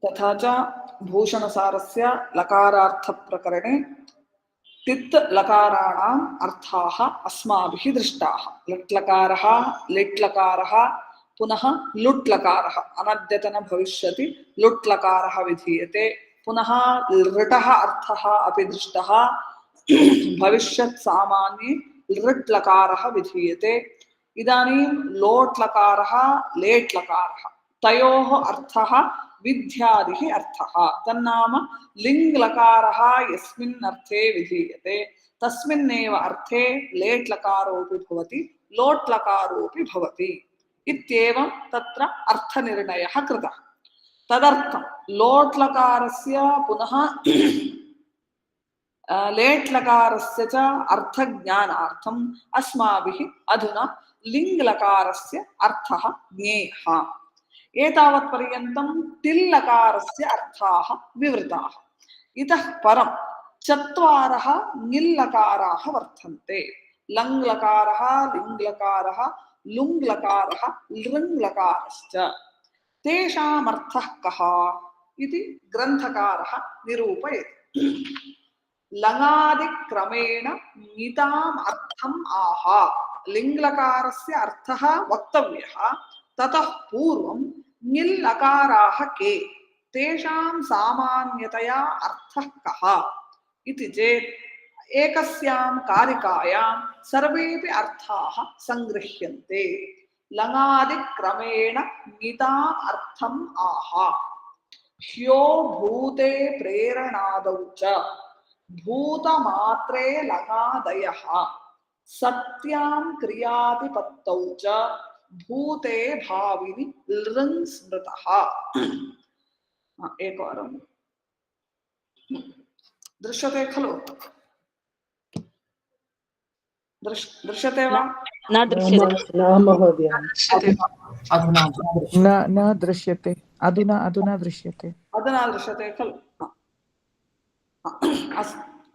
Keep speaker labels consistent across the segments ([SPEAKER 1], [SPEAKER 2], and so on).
[SPEAKER 1] तथा च भूषणसारस्य लकारार्थप्रकरणे तित् लकाराणाम् अर्थाः अस्माभिः दृष्टाः। लट् लकारः, लिट् लकारः, पुनः लुट् लकारः अनद्यतन भविष्यति लुट् लकारः विधीयते। पुनः लृटः अर्थः अपि दृष्टः भविष्यत् सामान्ये लृट् लकारः विधीयते। इदानीं लोट् लकारः, लेट् लकारः तयोः अर्थः विद्यादिः अर्थः। तन्नाम लिङ् लकारः यस्मिन् अर्थे विधीयते तस्मिन्नेव अर्थे लेट् लकारोऽपि भवति लोट् लकारोऽपि भवति इत्येवं तत्र अर्थनिर्णयः कृतः। तदर्थं लोट् लकारस्य पुनः लेट् लकारस्य च अर्थज्ञानार्थम् अस्माभिः अधुना लिङ् लकारस्य अर्थः ज्ञेयः। एतावत्पर्यन्तं तिल् लकारस्य अर्थाः विवृताः। इतः परं चत्वारः ङिल् लकाराः वर्तन्ते। लङ् लकारः, लिङ् लकारः, लुङ् लकारः, लृङ् लकारश्च। तेषाम् अर्थः कः इति ग्रन्थकारः निरूपयति। लङादिक्रमेण ङिताम् अर्थम् आह। लिङ् लकारस्य अर्थः वक्तव्यः। ततः पूर्वं ङिल् लकाराः के, तेषां सामान्यतया अर्थः कः इति चेत् एकस्यां कारिकायां सर्वेपि अर्थाः सङ्गृह्यन्ते। लङादिक्रमेण ङिताम् अर्थम् आह। ह्यो भूते प्रेरणादौ च भूतमात्रे लङादयः सत्यां क्रियातिपत्तौ च भूते भाविनि लृङ् स्मृतः। एकवारं दृश्यते खलु? दृश्यते वा?
[SPEAKER 2] न दृश्यते।
[SPEAKER 3] न महोदय,
[SPEAKER 4] न दृश्यते। अधुना दृश्यते।
[SPEAKER 1] अधुना दृश्यते खलु?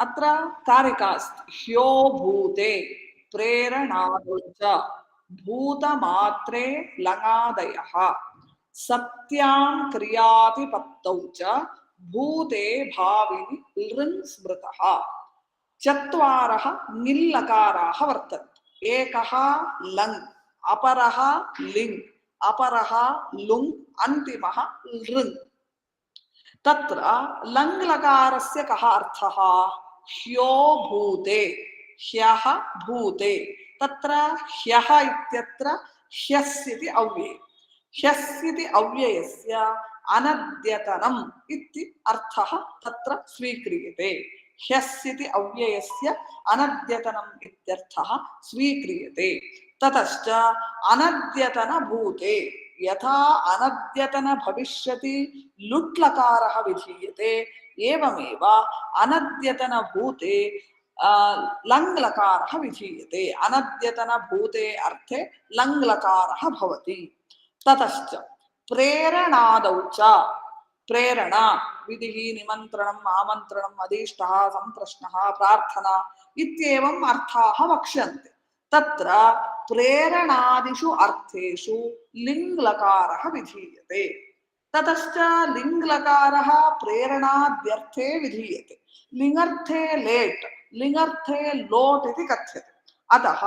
[SPEAKER 1] अत्र कारिका अस्ति। ह्यो भूते प्रेरणादौ च भूतमात्रे लङादयः सत्यां क्रियातिपत्तौ च भूते भाविनि लृङ् स्मृतः। चत्वारः ङिल् लकाराः वर्तन्ते। एकः लङ्, अपरः लिङ्, अपरः लुङ्, अन्तिमः लृङ्। तत्र लङ् लकारस्य कः अर्थः? ह्यो भूते, ह्यः भूते। तत्र ह्यः इत्यत्र ह्यस्यति अव्यये। ह्यस्यति अव्ययस्य अनद्यतनम् इति अर्थः तत्र स्वीक्रियते। ह्यस्यति अव्ययस्य अनद्यतनम् इत्यर्थः स्वीक्रियते। ततश्च अनद्यतनभूते, यथा अनद्यतन भविष्यति लुट् लकारः विधीयते एवमेव अनद्यतन भूते लङ् लकारः विधीयते। अनद्यतन भूते अर्थे लङ् लकारः भवति। ततश्च प्रेरणादौ च, प्रेरणा विधिः, निमन्त्रणम्, आमन्त्रणम्, अदीष्टः, सम्प्रश्नः, प्रार्थना इत्येवम् अर्थाः वक्ष्यन्ते। तत्र प्रेरणादिषु अर्थेषु लिङ् लकारः विधीयते। ततश्च लिङ् लकारः प्रेरणाद्यर्थे विधीयते। लिङर्थे लेट्, लिङर्थे लोट् इति कथ्यते। अतः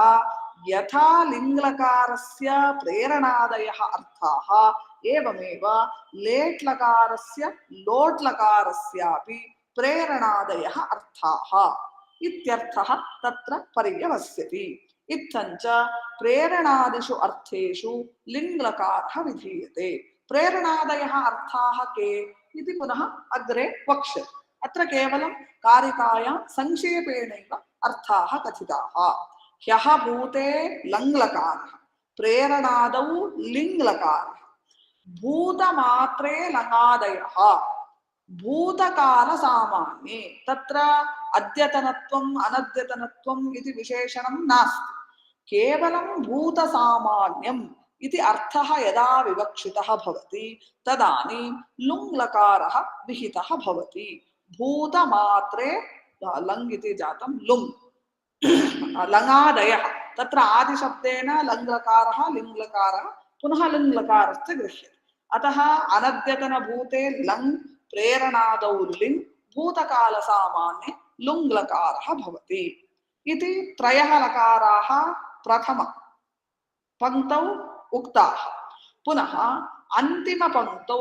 [SPEAKER 1] यथा लिङ् लकारस्य प्रेरणादयः अर्थाः एवमेव लेट् लकारस्य लोट् लकारस्यापि प्रेरणादयः अर्थाः इत्यर्थः तत्र पर्यवस्यति। इत्थञ्च प्रेरणादिषु अर्थेषु लिङ् लकारः विधीयते। प्रेरणादयः अर्थाः के इति पुनः अग्रे वक्ष्यते। अत्र केवलं कारिकायां संक्षेपेणैव अर्थाः कथिताः। ह्यः भूते लङ् लकारः, प्रेरणादौ लिङ् लकारः, भूतमात्रे लङादयः, भूतकालसामान्ये। तत्र अद्यतनत्वम् अनद्यतनत्वम् इति विशेषणं नास्ति। केवलं भूतसामान्यम् इति अर्थः यदा विवक्षितः भवति तदानीं लुङ् लकारः विहितः भवति। भूतमात्रे लङ् इति जातं लुङ्, लङादयः। तत्र आदिशब्देन लङ् लकारः, लिङ् लकारः, पुनः लिङ् लकारश्च गृह्यते। अतः अनद्यतनभूते लङ् प्रेरणादौ लिङ् भूतकालसामान्ये लुङ् लकारः भवति इति त्रयः लकाराः प्रथम पंक्तौ उक्ताः। पुनः अन्तिमपङ्क्तौ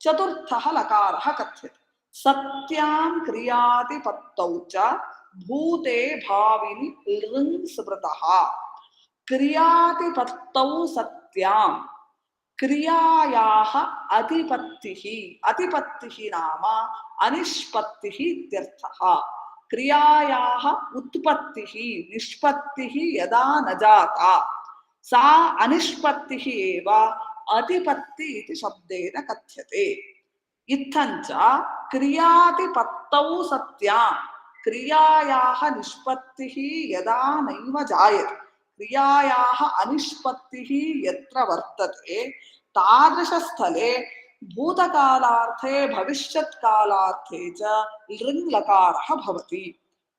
[SPEAKER 1] चतुर्थः लकारः कथ्यते। सत्यां क्रियातिपत्तौ च भूते भाविनि लृङ् स्मृतः। क्रियातिपत्तौ सत्यां क्रियायाः अधिपत्तिः, अधिपत्तिः नाम अनिष्पत्तिः इत्यर्थः। क्रियायाः उत्पत्तिः निष्पत्तिः यदा न जाता सा अनिष्पत्तिः एव अधिपत्ति इति शब्देन कथ्यते। इत्थञ्च क्रियातिपत्तौ सत्यां क्रियायाः निष्पत्तिः यदा नैव जायते क्रियायाः अनिष्पत्तिः यत्र वर्तते तादृशस्थले भूतकालार्थे भविष्यत्कालार्थे च लृङ् लकारः भवति।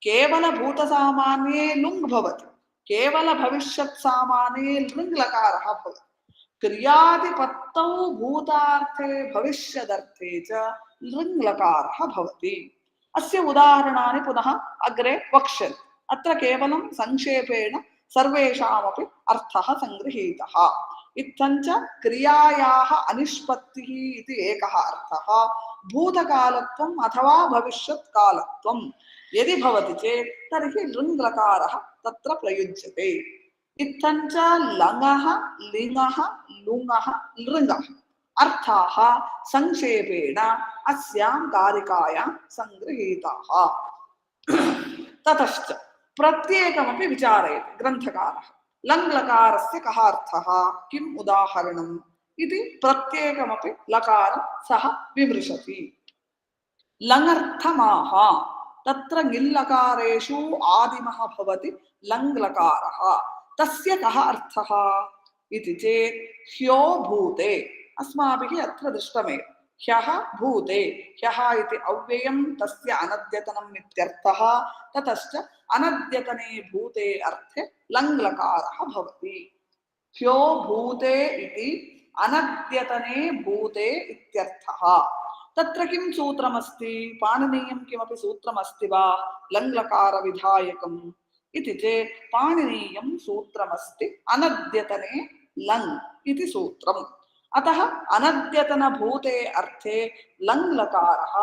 [SPEAKER 1] केवल भूतसामान्ये लुङ् भवति, केवल भविष्यत् सामान्ये लृङ् लकारः भवति। क्रियादिपत्तौ भूतार्थे भविष्यदर्थे च लृङ् लकारः भवति। अस्य उदाहरणानि पुनः अग्रे वक्ष्यन्ति। अत्र केवलं संक्षेपेण सर्वेषामपि अर्थः संगृहीतः। इत्थञ्च क्रियायाः अनिष्पत्तिः इति एकः अर्थः। भूतकालत्वम् अथवा भविष्यत्कालत्वं यदि भवति चेत् तर्हि लृङ् लकारः तत्र प्रयुज्यते। इत्थञ्च लङः लिङः लुङः लृङः अर्थाः संक्षेपेण अस्यां कारिकायां संगृहीताः। ततश्च प्रत्येकमपि विचारयति ग्रन्थकारः। लङ् लकारस्य कः अर्थः, किम् उदाहरणम् इति प्रत्येकमपि लकारं सः विमृशति। लङर्थमाह तत्र ङिल्लकारेषु आदिमः भवति लङ् लकारः। तस्य कः अर्थः इति चेत् ह्यो भूते, अस्माभिः अत्र दृष्टमेव। ह्यः भूते, ह्यः इति अव्ययं तस्य अनद्यतनम् इत्यर्थः। ततश्च अनद्यतने भूते अर्थे लङ् लकारः भवति। ह्यो भूते इति अनद्यतने भूते इत्यर्थः। तत्र किं सूत्रमस्ति, पाणिनीयं किमपि सूत्रमस्ति वा लङ् लकार विधायकम् इति चेत् पाणिनीयं सूत्रमस्ति अनद्यतने लङ् इति सूत्रम्। अतः अनद्यतनभूते अर्थे लङ् लकारः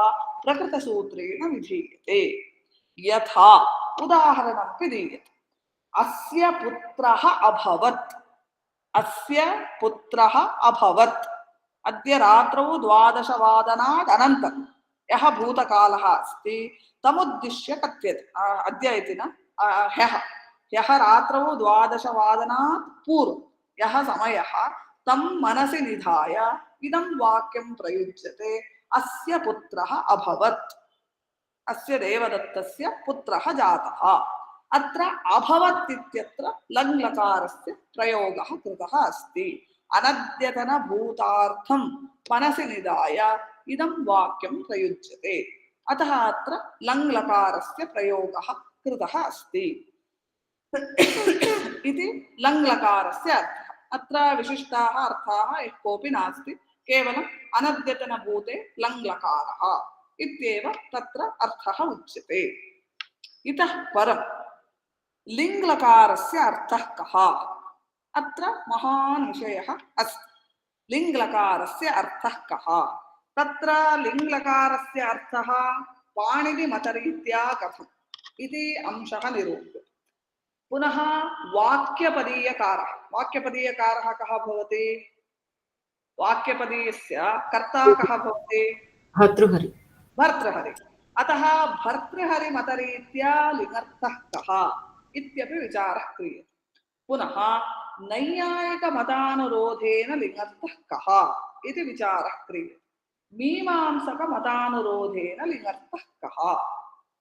[SPEAKER 1] प्रकृतसूत्रेण विधीयते। यथा उदाहरणमपि दीयते। अस्य पुत्रः अभवत्, अस्य पुत्रः अभवत्। अद्य रात्रौ 12 अनन्तरं यः भूतकालः अस्ति तमुद्दिश्य कथ्यते। अद्य इति न, ह्यः, ह्यः रात्रौ 12 पूर्वं यः समयः तं मनसि निधाय इदं वाक्यं प्रयुज्यते। अस्य पुत्रः अभवत्, अस्य देवदत्तस्य पुत्रः जातः। अत्र अभवत् इत्यत्र लङ् लकारस्य प्रयोगः कृतः अस्ति। अनद्यतनभूतार्थं मनसि निधाय इदं वाक्यं प्रयुज्यते। अतः अत्र लङ् लकारस्य प्रयोगः कृतः अस्ति इति लङ् लकारस्य अर्थः। अत्र विशिष्टाः अर्थाः यः कोऽपि नास्ति, केवलम् अनद्यतनभूते लङ् लकारः इत्येव तत्र अर्थः उच्यते। इतः परं लिङ् लकारस्य अर्थः कः, अत्र महान् विषयः अस्ति। लिङ् लकारस्य अर्थः कः, तत्र लिङ् लकारस्य अर्थः पाणिनिमतरीत्या कथम् इति अंशः निरूप्यते। पुनः वाक्यपदीयकारः, वाक्यपदीयकारः कः भवति, वाक्यपदीयस्य कर्ता कः भवति,
[SPEAKER 2] भर्तृहरि,
[SPEAKER 1] भर्तृहरि। अतः भर्तृहरिमतरीत्या लिङ्गर्थः कः इत्यपि विचारः क्रियते। पुनः नैयायिकमतानुरोधेन लिङ्गर्थः कः इति विचारः क्रियते। मीमांसकमतानुरोधेन लिङ्गर्थः कः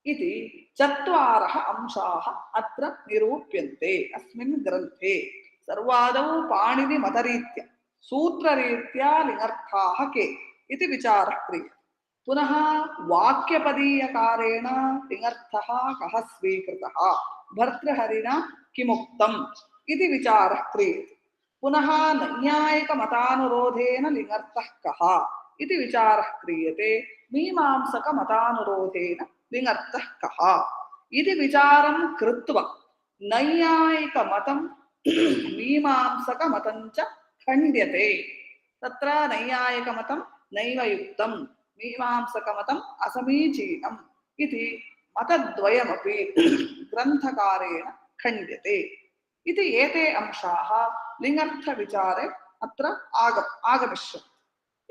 [SPEAKER 1] इति चत्वारः अंशाः अत्र निरूप्यन्ते अस्मिन् ग्रन्थे। सर्वादौ पाणिनिमतरीत्या सूत्ररीत्या लिङ्गर्थाः के इति विचारः क्रियते। पुनः वाक्यपदीयकारेण लिङ्गर्थः कः स्वीकृतः, भर्तृहरिणा किमुक्तम् इति विचारः क्रियते। पुनः नैयायिकमतानुरोधेन लिङ्गर्थः कः इति विचारः क्रियते। मीमांसकमतानुरोधेन लिङ्गर्थः कः इति विचारं कृत्वा नैयायिकमतं मीमांसकमतं च खण्ड्यते। तत्र नैयायिकमतं नैव युक्तं, मीमांसकमतम् असमीचीनम् इति मतद्वयमपि ग्रन्थकारेण खण्ड्यते इति एते अंशाः लिङ्गर्थविचारे अत्र आगमिष्यन्ति।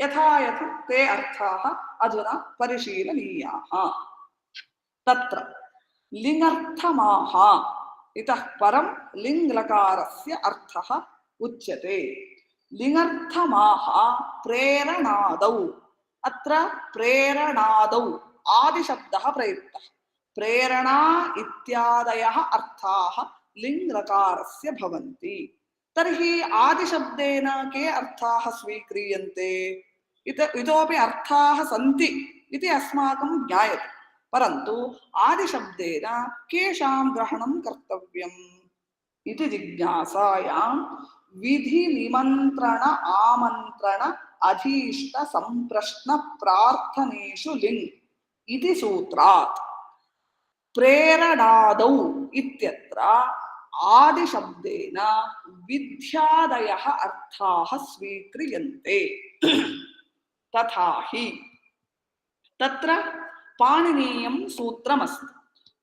[SPEAKER 1] यथा यथा ते अर्थाः अधुना परिशीलनीयाः। तत्र लिङ्गर्थमाह इतः परं लिङ्लकारस्य अर्थः उच्यते। लिङ्गर्थमाह प्रेरणादौ, अत्र प्रेरणादौ आदिशब्दः प्रयुक्तः। प्रेरणा इत्यादयः अर्थाः लिङ्लकारस्य भवन्ति। तर्हि आदिशब्देन के अर्थाः स्वीक्रियन्ते? इतोपि अर्थाः सन्ति इति अस्माकं ज्ञायते, परन्तु आदिशब्देन केषां ग्रहणं कर्तव्यम् इति जिज्ञासायां विधि निमन्त्रण आमन्त्रण अधीष्ट संप्रश्न प्रार्थनेषु लिङ् इति सूत्रात् प्रेरणादौ इत्यत्र आदिशब्देन विद्यादयः अर्थाः स्वीक्रियन्ते। तथा हि तत्र पाणिनीयं सूत्रमस्ति।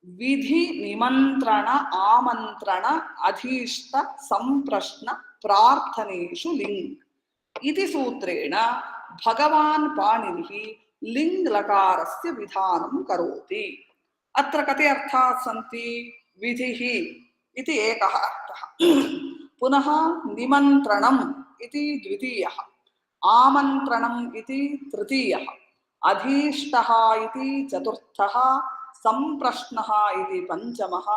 [SPEAKER 1] विधि निमन्त्रण आमन्त्रण अधीष्ट संप्रश्न प्रार्थनेषु लिङ् इति सूत्रेण भगवान् पाणिनिः लिङ्लकारस्य विधानं करोति। अत्र कति अर्थाः सन्ति? विधिः इति एकः अर्थः, पुनः निमन्त्रणम् इति द्वितीयः, आमन्त्रणम् इति तृतीयः, अधीष्टः इति चतुर्थः, संप्रश्नः इति पञ्चमः,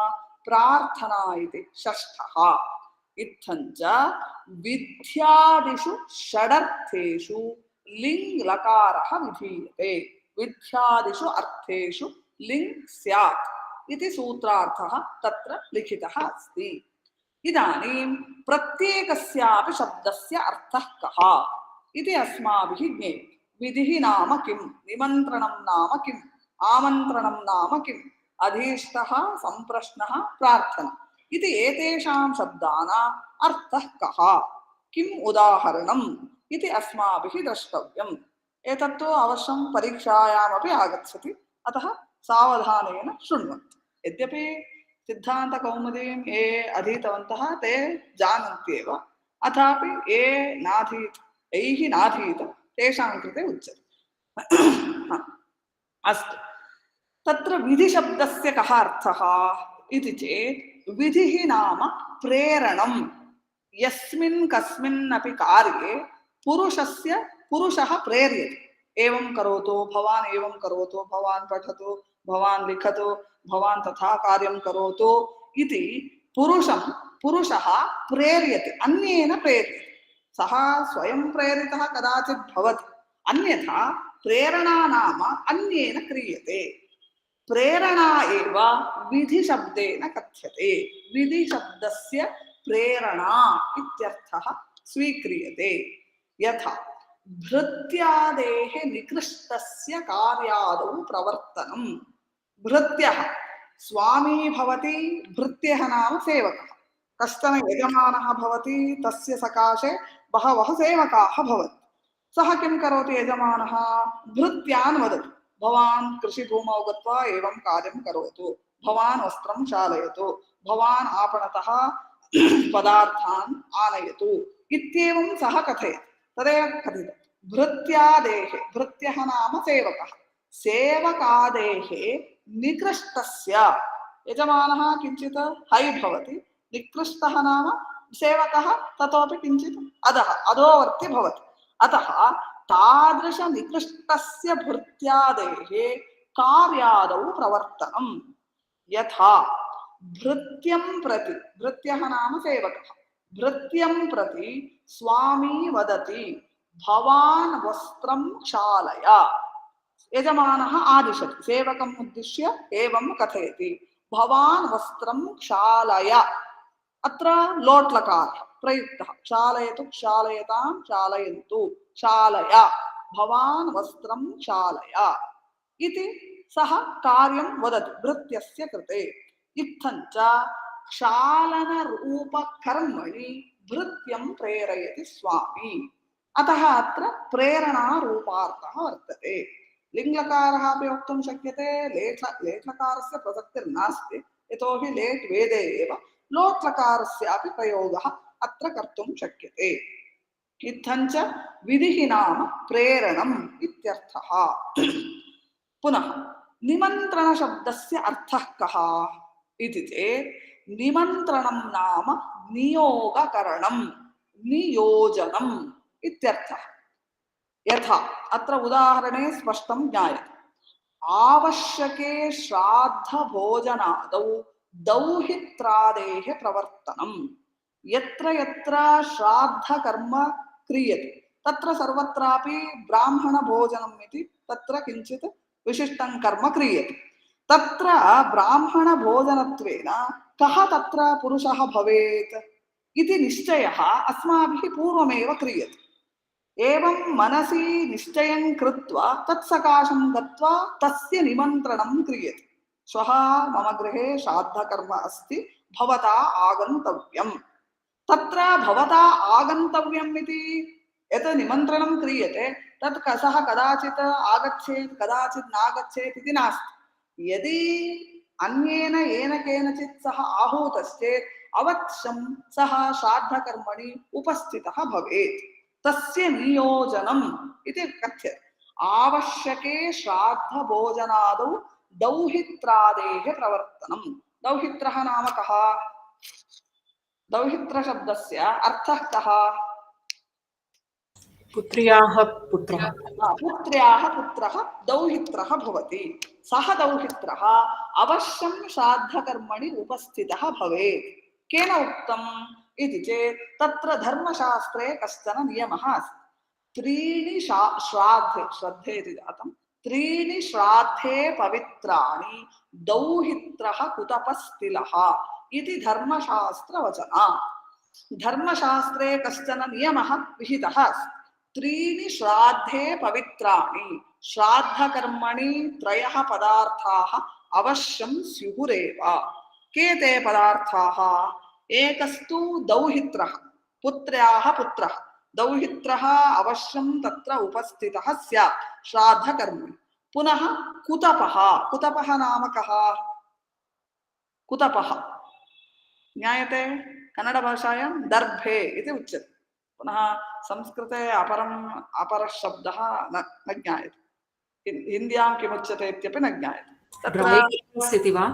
[SPEAKER 1] प्रार्थना इति षष्ठः। इत्थञ्च विद्यादिषु षडर्थेषु लिङ्लकारः विधीयते। विद्यादिषु अर्थेषु लिङ् स्यात् इति सूत्रार्थः तत्र लिखितः अस्ति। इदानीं प्रत्येकस्यापि शब्दस्य अर्थः कः इति अस्माभिः ज्ञेयः। विधिः नाम किं, निमन्त्रणं नाम किम्, आमन्त्रणं नाम किम्, अधीष्टः, संप्रश्नः, प्रार्थना इति एतेषां शब्दानाम् अर्थः कः, किम् उदाहरणम् इति अस्माभिः द्रष्टव्यम्। एतत्तु अवश्यं परीक्षायामपि आगच्छति, अतः सावधानेन शृण्वन्तु। यद्यपि सिद्धान्तकौमुदीं ये अधीतवन्तः ते जानन्त्येव, अथापि ये यैः नाधीत तेषां कृते उच्यते। अस्तु, तत्र विधिशब्दस्य कः अर्थः इति चेत् विधिः नाम प्रेरणं। यस्मिन् कस्मिन्नपि कार्ये पुरुषः प्रेर्यते। एवं करोतु, भवान् एवं करोतु, भवान् पठतु, भवान् लिखतु, भवान् तथा कार्यं करोतु इति पुरुषः प्रेर्यते, अन्येन प्रेर्यते। सः स्वयं प्रेरितः कदाचित् भवति, अन्यथा प्रेरणा नाम अन्येन क्रियते। प्रेरणा एव विधिशब्देन कथ्यते। विधिशब्दस्य प्रेरणा इत्यर्थः स्वीक्रियते। यथा भृत्यादेः निकृष्टस्य कार्यादौ प्रवर्तनम्। भृत्यः स्वामी भवति, भृत्यः नाम सेवकः। कश्चन यजमानः भवति, तस्य सकाशे बहवः सेवकाः भवन्ति। सः किं करोति? यजमानः भृत्यान् वदति, भवान् कृषिभूमौ गत्वा एवं कार्यं करोतु, भवान् वस्त्रं क्षालयतु, भवान् आपणतः पदार्थान् आनयतु इत्येवं सः कथयति। तदेव कथितं भृत्यादेः। भृत्यः नाम सेवकः। सेवकादेः निकृष्टस्य, यजमानः किञ्चित् है भवति, निकृष्टः नाम सेवकः ततोपि किञ्चित् अधोवर्ति भवति। अतः तादृशनिकृष्टस्य भृत्यादेः कार्यादौ प्रवर्तनम्। यथा भृत्यं प्रति, भृत्यः नाम सेवकः, भृत्यं प्रति स्वामी वदति, भवान् वस्त्रं क्षालय। यजमानः आदिशति, सेवकम् उद्दिश्य एवं कथयति, भवान् वस्त्रं क्षालय। अत्र लोट् लकारः, प्रयुक्तः क्षालयतु क्षालयतां क्षालयन्तु क्षालय भवान् वस्त्रं क्षालय इति सः कार्यं वदति भृत्यस्य कृते। इत्थञ्च क्षालनरूपकर्मणि भृत्यं प्रेरयति स्वामी। अतः अत्र प्रेरणारूपार्थः वर्तते। लिङ्लकारः अपि वक्तुं शक्यते, लेट्लकारस्य प्रसक्तिर्नास्ति, यतोहि लेट् वेदे एव लोट्लकारस्यापि प्रयोगः अत्र कर्तुं शक्यते। इत्थञ्च विधिः नाम प्रेरणम् इत्यर्थः। पुनः निमन्त्रणशब्दस्य अर्थः कः इति चेत् निमन्त्रणं नाम नियोगकरणं नियोजनम् इत्यर्थः। यथा अत्र उदाहरणे स्पष्टं ज्ञायते। आवश्यके श्राद्धभोजनादौ दौहित्रादेः प्रवर्तनम्। यत्र यत्र श्राद्धकर्म क्रियते तत्र सर्वत्रापि ब्राह्मणभोजनम् इति तत्र किञ्चित् विशिष्टं कर्म क्रियते। तत्र ब्राह्मणभोजनत्वेन कः तत्र पुरुषः भवेत् इति निश्चयः अस्माभिः पूर्वमेव क्रियते। एवं मनसि निश्चयं कृत्वा तत्सकाशं गत्वा तस्य निमन्त्रणं क्रियते। श्वः मम गृहे श्राद्धकर्म अस्ति, भवता आगन्तव्यम्। तत्र भवता आगन्तव्यम् इति यत् निमन्त्रणं क्रियते तत् सः कदाचित् आगच्छेत् कदाचित् नागच्छेत् इति नास्ति। यदि अन्येन येन केनचित् सः आहूतश्चेत् अवश्यं सः श्राद्धकर्मणि उपस्थितः भवेत्। तस्य नियोजनम् इति कथ्यते। आवश्यके श्राद्धभोजनादौ दौहित्रादेः प्रवर्तनम्। दौहित्रः नाम कः? दौहित्रशब्दस्य अर्थः कः?
[SPEAKER 2] पुत्र्याः पुत्रः।
[SPEAKER 1] पुत्र्याः पुत्रः दौहित्रः भवति। सः दौहित्रः अवश्यं श्राद्धकर्मणि उपस्थितः भवेत्। केन उक्तम् इति चेत् तत्र धर्मशास्त्रे कश्चन नियमः अस्ति। त्रीणि श्राद्धे, श्रद्धे इति जातं, त्रीणि श्राद्धे पवित्राणि दौहित्रः कुतपस्तिलः इति धर्मशास्त्रवचनात्। धर्मशास्त्रे कश्चन नियमः विहितः अस्ति। त्रीणि श्राद्धे पवित्राणि, श्राद्धकर्मणि त्रयः पदार्थाः अवश्यं स्युरेव। के ते पदार्थाः? एकस्तु दौहित्रः, पुत्र्याः पुत्रः। दौहित्रः अवश्यं तत्र उपस्थितः स्यात् श्राद्धकर्मणि। पुनः कुतपः। कुतपः नाम कः? कुतपः ज्ञायते? कन्नडभाषायां दर्भे इति उच्यते। पुनः संस्कृते अपरः शब्दः न ज्ञायते। हिन्द्यां किमुच्यते इत्यपि न ज्ञायते।
[SPEAKER 2] तत्र इति वा?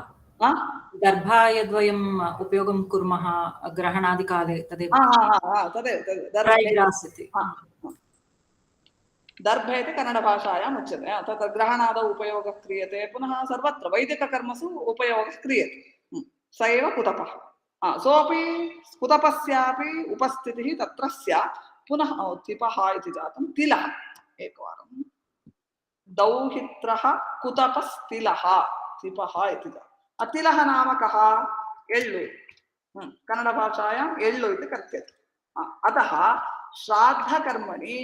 [SPEAKER 2] दर्भायद्वयम् उपयोगं कुर्मः ग्रहणादिकाले, तदेव
[SPEAKER 1] तदेव दर्भे इति कन्नडभाषायाम् उच्यते। तत्र ग्रहणादौ उपयोगः क्रियते, पुनः सर्वत्र वैदिककर्मसु उपयोगः क्रियते। स एव कुतपः। सोऽपि कुतपस्यापि उपस्थितिः तत्र स्यात्। पुनः तिपः इति जातं तिलः। एकवारं दौहित्रः कुतपस्तिलः तिपः इति जातम्। तिलः नाम कः? एळ्ळु। कन्नडभाषायाम् एळ्ळु इति कथ्यते। अतः श्राद्धकर्मणि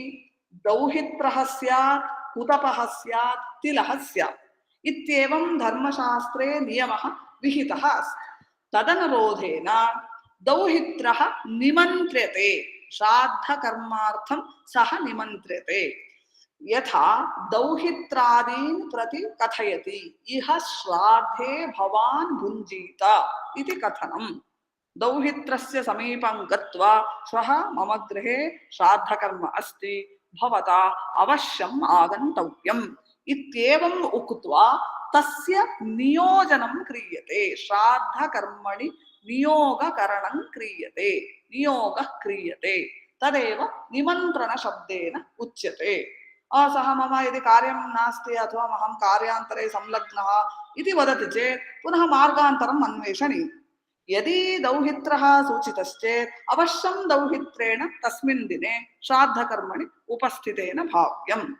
[SPEAKER 1] दौहित्रः स्यात्, कुतपः स्यात्, तिलः स्यात् इत्येवं धर्मशास्त्रे नियमः विहितः अस्ति। तदनुरोधेन दौहित्रः निमन्त्र्यते। श्राद्धकर्मार्थं सः निमन्त्र्यते। यथा दौहित्रादीन् प्रति कथयति, इह श्राद्धे भवान् भुञ्जीत इति कथनम्। दौहित्रस्य समीपं गत्वा श्वः मम गृहे श्राद्धकर्म अस्ति, भवता अवश्यम् आगन्तव्यम् इत्येवम् उक्त्वा तस्य नियोजनं क्रियते। श्राद्धकर्मणि नियोगकरणं क्रियते, नियोगः क्रियते। तदेव निमन्त्रणशब्देन उच्यते। सः मम यदि कार्यं नास्ति अथवा अहं कार्यान्तरे संलग्नः इति वदति चेत् पुनः मार्गान्तरम् अन्वेषणीयम्। यदि दौहित्रः सूचितश्चेत् अवश्यं दौहित्रेण तस्मिन् दिने श्राद्धकर्मणि उपस्थितेन भाव्यम्।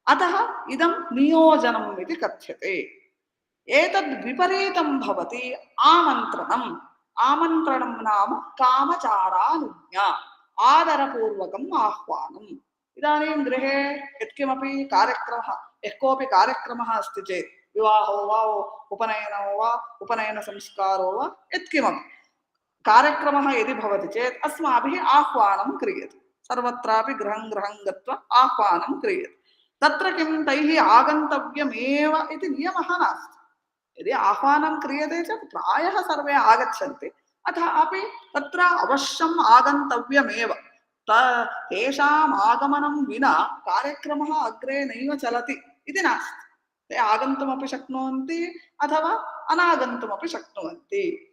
[SPEAKER 1] अतः इदं नियोजनम् इति कथ्यते। एतद् विपरीतं भवति आमन्त्रणम्। आमन्त्रणं नाम कामचारानुज्ञा आदरपूर्वकम् आह्वानम्। इदानीं गृहे यत्किमपि कार्यक्रमः यः कोऽपि कार्यक्रमः अस्ति चेत् विवाहो वा उपनयनो वा उपनयनसंस्कारो वा यत्किमपि कार्यक्रमः यदि भवति चेत् अस्माभिः आह्वानं क्रियते। सर्वत्रापि गृहं गृहं गत्वा आह्वानं क्रियते। तत्र किं तैः आगन्तव्यमेव इति नियमः नास्ति। यदि आह्वानं क्रियते चेत् प्रायः सर्वे आगच्छन्ति। अथापि तत्र अवश्यम् आगन्तव्यमेव। तेषाम् आगमनं विना कार्यक्रमः अग्रे नैव चलति इति नास्ति। ते आगन्तुमपि शक्नुवन्ति अथवा अनागन्तुमपि शक्नुवन्ति।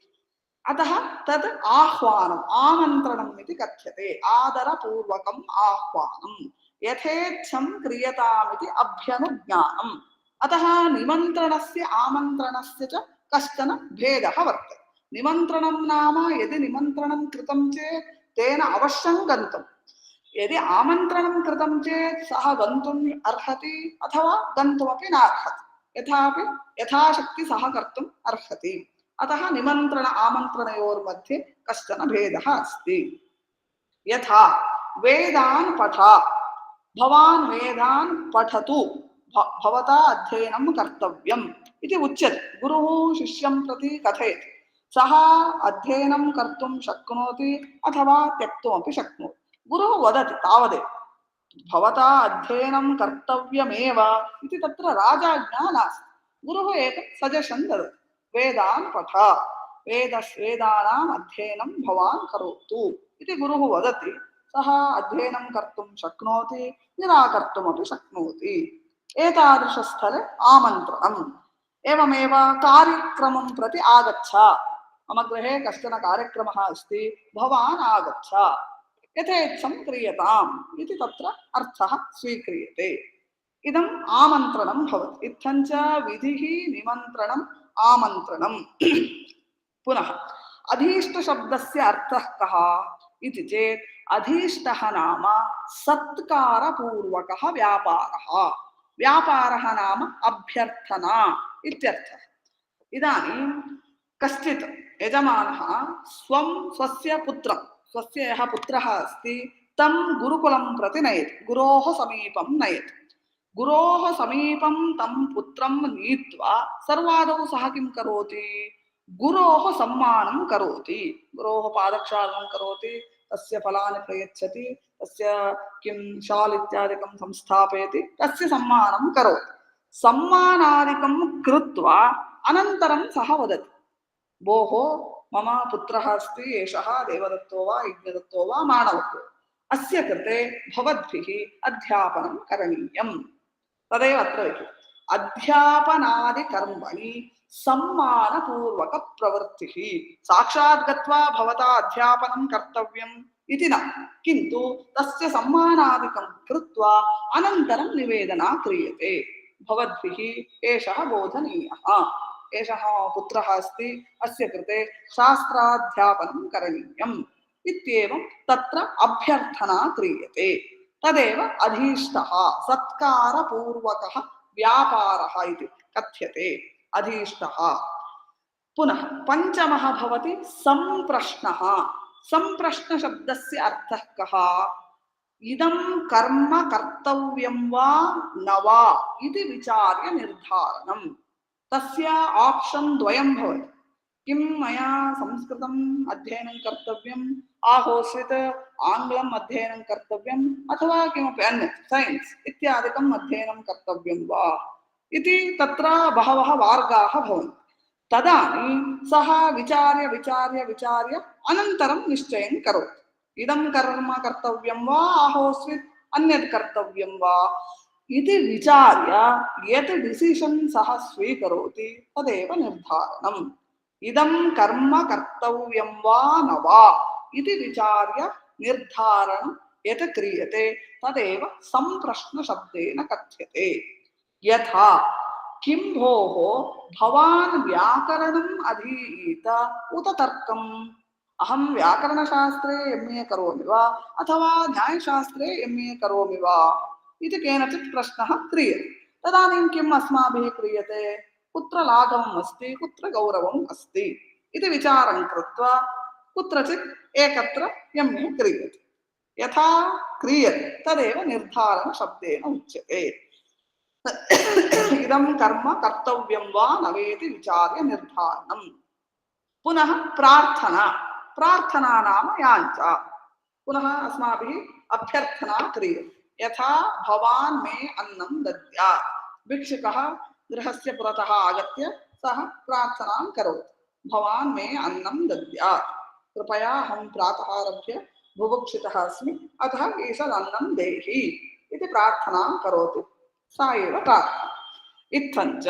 [SPEAKER 1] अतः तद् आह्वानम् आमन्त्रणम् इति कथ्यते। आदरपूर्वकम् आह्वानम् यथेच्छं क्रियतामिति अभ्यनुज्ञानम्। अतः निमन्त्रणस्य आमन्त्रणस्य च कश्चन भेदः वर्तते। निमन्त्रणं नाम यदि निमन्त्रणं कृतं चेत् तेन अवश्यं गन्तुं, यदि आमन्त्रणं कृतं चेत् सः गन्तुम् अर्हति अथवा गन्तुमपि नार्हति। यथाशक्ति सः कर्तुम् अर्हति। अतः निमन्त्रण आमन्त्रणयोर्मध्ये कश्चन भेदः अस्ति। यथा वेदान् पठ, भवान् वेदान् पठतु, भवता अध्ययनं कर्तव्यम् इति उच्यते। गुरुः शिष्यं प्रति कथयति। सः अध्ययनं कर्तुं शक्नोति अथवा त्यक्तुमपि शक्नोति। गुरुः वदति तावदेव, भवता अध्ययनं कर्तव्यमेव इति तत्र राजाज्ञा नास्ति। गुरुः एकं सजेशन् ददति, वेदान् पठ, वेदानाम् अध्ययनं भवान् करोतु इति गुरुः वदति। सः अध्ययनं कर्तुं शक्नोति, निराकर्तुमपि शक्नोति। एतादृशस्थले आमन्त्रणम्। एवमेव कार्यक्रमं प्रति आगच्छ, मम गृहे कश्चन कार्यक्रमः अस्ति, भवान् आगच्छ, यथेच्छं क्रियताम् इति तत्र अर्थः स्वीक्रियते। इदम् आमन्त्रणं भवति। इत्थञ्च विधिः निमन्त्रणम् आमन्त्रणम्। पुनः अधीष्टशब्दस्य अर्थः कः इति चेत् अधीष्टः नाम सत्कारपूर्वकः व्यापारः। व्यापारः नाम अभ्यर्थना इत्यर्थः। इदानीं कश्चित् यजमानः स्वस्य पुत्रं, स्वस्य यः पुत्रः अस्ति तं गुरुकुलं प्रति नयति, गुरोः समीपं नयति। गुरोः समीपं तं पुत्रं नीत्वा सर्वादौ सः किं करोति? गुरोः सम्मानं करोति, गुरोः पादक्षालनं करोति, तस्य फलानि प्रयच्छति, तस्य किं शाल् इत्यादिकं संस्थापयति, तस्य सम्मानं करोति। सम्मानादिकं कृत्वा अनन्तरं सः वदति, भोः मम पुत्रः अस्ति, एषः देवदत्तो वा यज्ञदत्तो वा माणवको, अस्य कृते भवद्भिः अध्यापनं करणीयम्। तदेव अत्र लिखितम्। अध्यापनादिकर्मणि सम्मानपूर्वकप्रवृत्तिः। साक्षात् गत्वा भवता अध्यापनं कर्तव्यम् इति न, किन्तु तस्य सम्मानादिकं कृत्वा अनन्तरं निवेदना क्रियते। भवद्भिः एषः बोधनीयः, एषः पुत्रः अस्ति, अस्य कृते शास्त्राध्यापनं करणीयम् इत्येवं तत्र अभ्यर्थना क्रियते। तदेव अधीष्टः, सत्कारपूर्वकः व्यापारः इति कथ्यते अधीष्टः। पुनः पञ्चमः भवति सम्प्रश्नः। सम्प्रश्नशब्दस्य अर्थः कः? इदं कर्म कर्तव्यं वा न वा इति विचार्य निर्धारणम्। तस्य आप्शन् द्वयं भवति। किं मया संस्कृतम् अध्ययनं कर्तव्यम्, आहोस्वित् आङ्ग्लम् अध्ययनं कर्तव्यम्, अथवा किमपि अन्यत् सैन्स् इत्यादिकम् अध्ययनं कर्तव्यं वा इति तत्र बहवः मार्गाः भवन्ति। तदानीं सः विचार्य विचार्य विचार्य अनन्तरं निश्चयं करोति। इदं कर्म कर्तव्यं वा, आहोस्वित् अन्यत् कर्तव्यं वा इति विचार्य यत् डिसिशन् सः स्वीकरोति तदेव निर्धारणम्। इदं कर्म कर्तव्यं वा न वा इति विचार्य निर्धारणं यत् क्रियते तदेव सम्प्रश्नशब्देन कथ्यते। यथा किं भोः भवान् व्याकरणम् अधीत उत तर्कम्? अहं व्याकरणशास्त्रे MA करोमि वा अथवा न्यायशास्त्रे MA करोमि वा इति केनचित् प्रश्नः क्रियते। तदानीं किम् अस्माभिः क्रियते? कुत्र लाघवम् अस्ति, कुत्र गौरवम् अस्ति इति विचारं कृत्वा कुत्रचित् एकत्र यम्ये क्रियते यथा क्रियते तदेव निर्धारणशब्देन उच्यते इदं कर्म कर्तव्यं वा न वेति विचार्य निर्धारणम् पुनः प्रार्थना प्रार्थना नाम याञ्च पुनः अस्माभिः अभ्यर्थना क्रियते यथा भवान् मे अन्नं दद्यात् भिक्षुकः गृहस्य पुरतः आगत्य सः प्रार्थनां करोति भवान् मे अन्नं दद्यात् कृपया अहं प्रातः आरभ्य बुभुक्षितः अस्मि अतः एतदन्नं देहि इति प्रार्थनां करोति सा एव प्रार्थना इत्थञ्च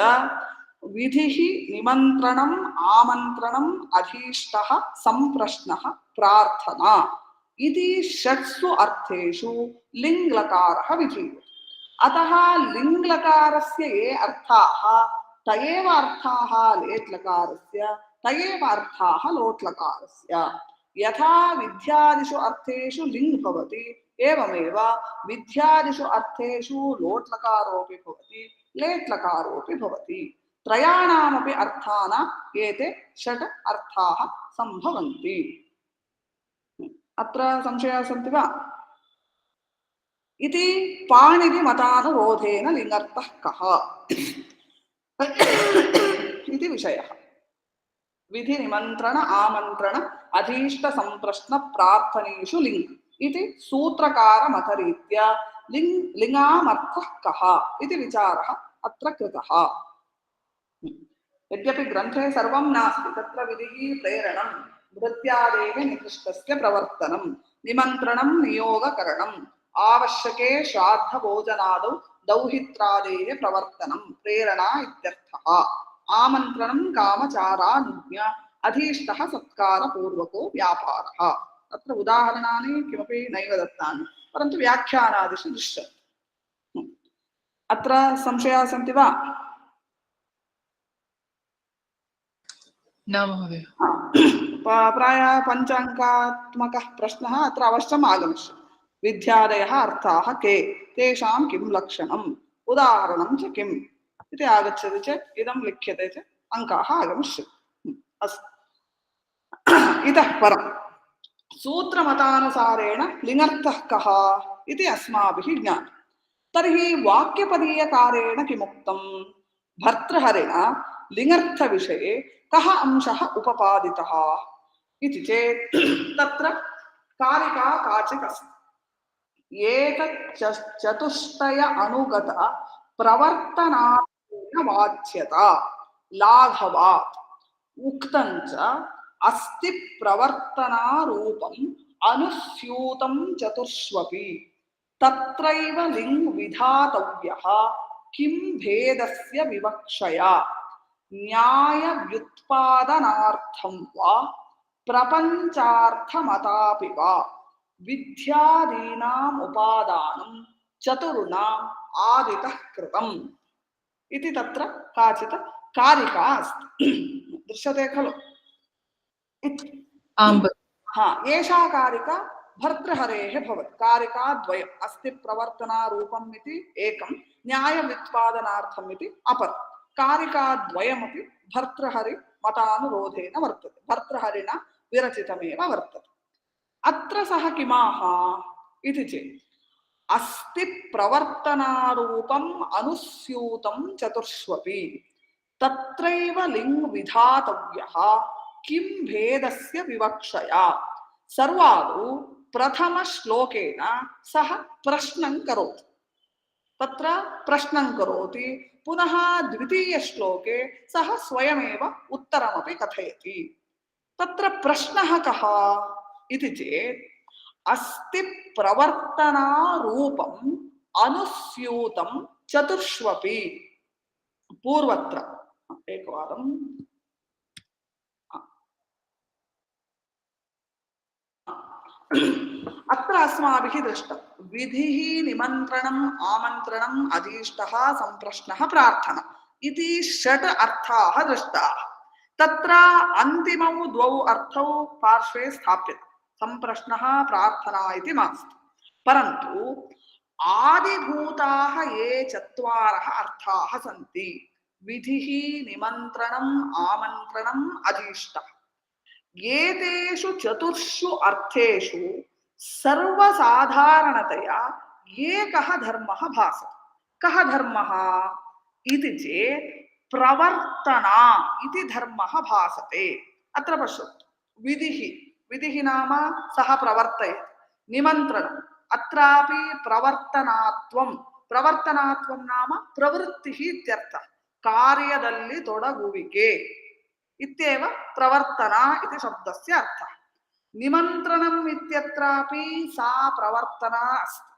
[SPEAKER 1] विधिः निमन्त्रणम् आमन्त्रणम् अधीष्टः सम्प्रश्नः प्रार्थना इति षट्सु अर्थेषु लिङ्लकारः विधीयते अतः लिङ्लकारस्य ये अर्थाः त एव अर्थाः लेट्लकारस्य त एव अर्थाः लोट्लकारस्य यथा विद्यादिषु अर्थेषु लिङ् भवति एवमेव विद्यादिषु अर्थेषु लोट्लकारोऽपि भवति लेट्लकारोऽपि भवति त्रयाणामपि अर्थानां एते षट् अर्थाः सम्भवन्ति अत्र संशयाः सन्ति वा इति पाणिनिमतानुरोधेन लिङ्गर्थः कः इति विषयः विधि निमन्त्रण आमन्त्रण अधीष्ट संप्रश्न प्रार्थनेषु लिङ् इति सूत्रकारमतरीत्या लिङ्गामर्थः कः इति विचारः अत्र कृतः यद्यपि ग्रन्थे सर्वं नास्ति तत्र विधिः प्रेरणं भृत्यादेः निकृष्टस्य प्रवर्तनं निमन्त्रणं नियोगकरणम् आवश्यके श्राद्धभोजनादौ दौहित्रादेः प्रवर्तनं प्रेरणा इत्यर्थः आमन्त्रणं कामचारानुज्ञा अधीष्टः सत्कारपूर्वको व्यापारः अत्र उदाहरणानि किमपि नैव दत्तानि परन्तु व्याख्यानादिषु दृश्यते अत्र संशयाः सन्ति वा
[SPEAKER 3] न महोदय
[SPEAKER 1] प्रायः पञ्चाङ्कात्मकः प्रश्नः अत्र अवश्यम् आगमिष्यति विद्यादयः अर्थाः के तेषां किं लक्षणम् उदाहरणं च किम् इति आगच्छति चेत् इदं लिख्यते चेत् अङ्काः आगमिष्यन्ति अस्तु इतः परं सूत्रमतानुसारेण लिङर्थः कः इति अस्माभिः ज्ञातं तर्हि वाक्यपदीयकारेण किमुक्तं भर्तृहरिणा लिङर्थविषये कः अंशः उपपादितः इति चेत् तत्र कारिका काचित् अस्ति एतत् चतुष्टय अनुगत प्रवर्तनार्थेन वाच्यता लाघवात् उक्तञ्च अस्ति प्रवर्तनारूपम् अनुस्यूतं चतुष्वपि तत्रैव लिङ् विधातव्यः किं भेदस्य विवक्षया न्यायव्युत्पादनार्थं वा प्रपञ्चार्थमतापि वा विद्यादीनाम् उपादानं चतुर्णाम् आदितः कृतम् इति तत्र काचित् कारिका अस्ति दृश्यते खलु एषा कारिका भर्तृहरेः भवति कारिका द्वयम् अस्ति प्रवर्तनारूपम् इति एकं न्यायव्युत्पादनार्थम् इति अपरं कारिका द्वयमपि भर्तृहरि मतानुरोधेन वर्तते भर्तृहरिणा विरचितमेव वर्तते अत्र सः किमाह इति चेत् अस्ति प्रवर्तनारूपम् अनुस्यूतं चतुष्वपि तत्रैव लिङ् विधातव्यः किं भेदस्य विवक्षया सर्वादौ प्रथमश्लोकेन सः प्रश्नं करोति तत्र प्रश्नं करोति पुनः द्वितीयश्लोके सः स्वयमेव उत्तरमपि कथयति तत्र प्रश्नः कः इति चेत् अस्ति प्रवर्तनारूपम् अनुस्यूतं चतुष्वपि पूर्वत्र एकवारं अत्र अस्माभिः दृष्टं विधिः निमन्त्रणम् आमन्त्रणम् अधीष्टः सम्प्रश्नः प्रार्थना इति षट् अर्थाः दृष्टाः तत्र अन्तिमौ द्वौ अर्थौ पार्श्वे स्थाप्यते सम्प्रश्नः प्रार्थना इति मास्तु परन्तु आदिभूताः ये चत्वारः अर्थाः सन्ति विधिः निमन्त्रणम् आमन्त्रणम् अधीष्टः एतेषु चतुर्षु अर्थेषु सर्वसाधारणतया एकः धर्मः भासते। कः धर्मः इति चेत् प्रवर्तना इति धर्मः भासते। अत्र पश्यतु, विधिः विधिः नाम सः प्रवर्तयति, निमन्त्रणम् अत्रापि प्रवर्तनात्वं, प्रवर्तनात्वं नाम प्रवृत्तिः इत्यर्थः, कार्यದಲ್ಲಿ ತೊಡಗುವಿಕೆ इत्येव प्रवर्तना इति शब्दस्य अर्थः। निमन्त्रणम् इत्यत्रापि सा प्रवर्तना अस्ति।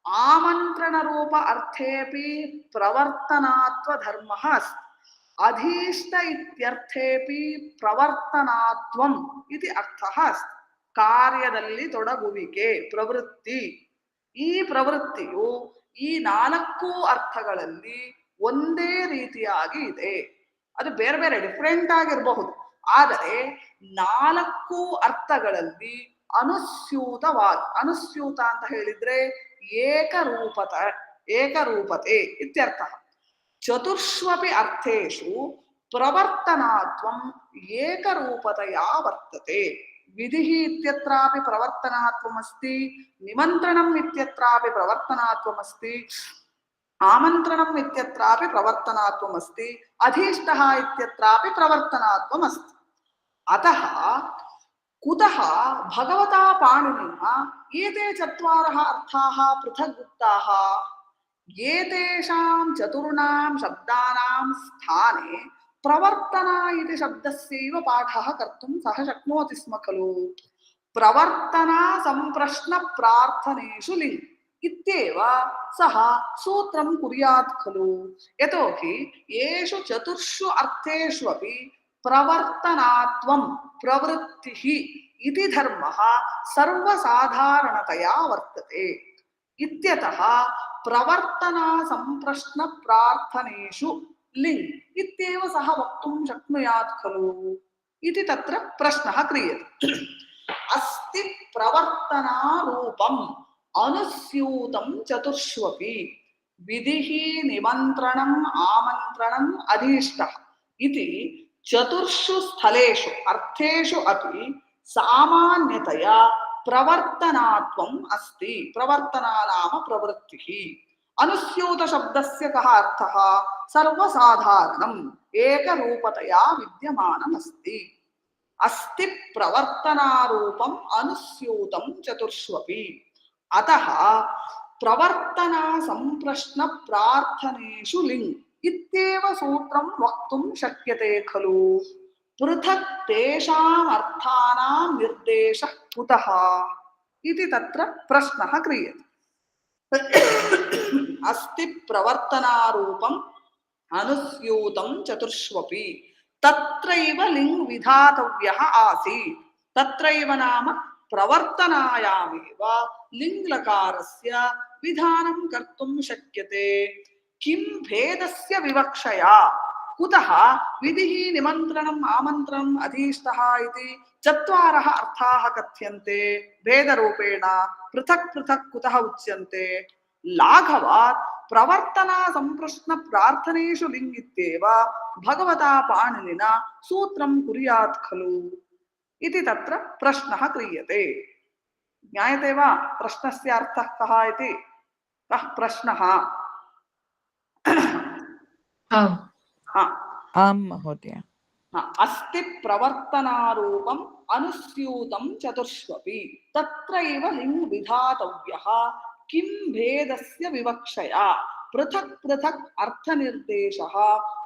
[SPEAKER 1] आमन्त्रणरूप अर्थेऽपि प्रवर्तनात्वधर्मः अस्ति। अधीष्ट इत्यर्थेऽपि प्रवर्तनात्वम् इति अर्थः अस्ति। ಕಾರ್ಯದಲ್ಲಿ ತೊಡಗುವಿಕೆ, ಪ್ರವೃತ್ತಿ. ಈ ಪ್ರವೃತ್ತಿಯು ಈ ನಾಲ್ಕು ಅರ್ಥಗಳಲ್ಲಿ ಒಂದೇ ರೀತಿಯಾಗಿ ಇದೆ. ಅದು ಬೇರೆ ಬೇರೆ ಡಿಫ್ರೆಂಟ್ ಆಗಿರಬಹುದು, ಆದರೆ ನಾಲ್ಕು ಅರ್ಥಗಳಲ್ಲಿ ಅನುಸ್ಯೂತವಾಗಿ, ಅನುಸ್ಯೂತ ಅಂತ ಹೇಳಿದ್ರೆ ಏಕರೂಪತೆ ಇತ್ಯರ್ಥ. ಚತುರ್ಷ್ವಪಿ ಅರ್ಥೇಷು ಪ್ರವರ್ತನಾತ್ವಂ ಏಕರೂಪತೆಯಾ ವರ್ತತೆ. ವಿಧಿಃ ಇತ್ಯत्रापि ಪ್ರವರ್ತನಾತ್ವಮಸ್ತಿ, ನಿಮಂತ್ರಣम् इत्यत्रापि प्रवर्तनात्वमस्ति, आमन्त्रणम् इत्यत्रापि प्रवर्तनात्वमस्ति, अधीष्टः इत्यत्रापि प्रवर्तनात्वमस्ति. अतः कुतः भगवता पाणिनिना एते चत्वारः अर्थाः पृथक् उक्ताः? एतेषां चतुर्णां शब्दानां स्थाने प्रवर्तना इति शब्दस्यैव पाठः कर्तुं सः शक्नोति स्म खलु. प्रवर्तना संप्रश्न प्रार्थनेषु लिङ् इत्येव सः सूत्रं कुर्यात् खलु. यतोहि येषु चतुर्षु अर्थेषु अपि प्रवर्तनात्वं प्रवृत्तिः इति धर्मः सर्वसाधारणतया वर्तते इत्यतः प्रवर्तना संप्रश्न प्रार्थनेषु लिङ् इत्येव सः वक्तुं शक्नुयात् खलु इति तत्र प्रश्नः क्रियते. अस्ति प्रवर्तनारूपम् अनुस्यूतं चतुर्ष्वपि विधिः निमन्त्रणम् आमन्त्रणम् अधीष्टः इति चतुर्षु स्थलेषु अर्थेषु अपि सामान्यतया प्रवर्तनात्वम् अस्ति. प्रवर्तना नाम प्रवृत्तिः. अनुस्यूत शब्दस्य कः अर्थः? सर्वसाधारणम् एकरूपतया विद्यमानम् अस्ति. अस्ति प्रवर्तनारूपम् अनुस्यूतं चतुर्ष्वपि. अतः प्रवर्तना संप्रश्न प्रार्थनेषु लिङ् इत्येव सूत्रं वक्तुं शक्यते खलु. पृथक् तेषाम् अर्थानां निर्देशः कुतः इति तत्र प्रश्नः क्रियते. अस्ति प्रवर्तनारूपम् अनुस्यूतं चतुर्ष्वपि तत्रैव लिङ् विधातव्यः आसीत्. तत्रैव नाम प्रवर्तनायामेव लिङ् लकारस्य विधानं कर्तुं शक्यते. किं भेदस्य विवक्षया? कुतः विधिः निमन्त्रणम् आमन्त्रणम् अधीष्टः इति चत्वारः अर्थाः कथ्यन्ते भेदरूपेण? पृथक् पृथक् कुतः उच्यन्ते? लाघवात् प्रवर्तना संप्रश्न प्रार्थनेषु लिङ् इत्येव भगवता पाणिनिना सूत्रं कुर्यात् खलु इति तत्र प्रश्नः क्रियते. ज्ञायते वा प्रश्नस्य अर्थः कः इति? कः प्रश्नः?
[SPEAKER 4] आम् महोदय.
[SPEAKER 1] अस्ति प्रवर्तनारूपम् अनुस्यूतं चतुर्ष्वपि तत्रैव लिङ् विधातव्यः. किं भेदस्य विवक्षया? पृथक् पृथक् अर्थनिर्देशः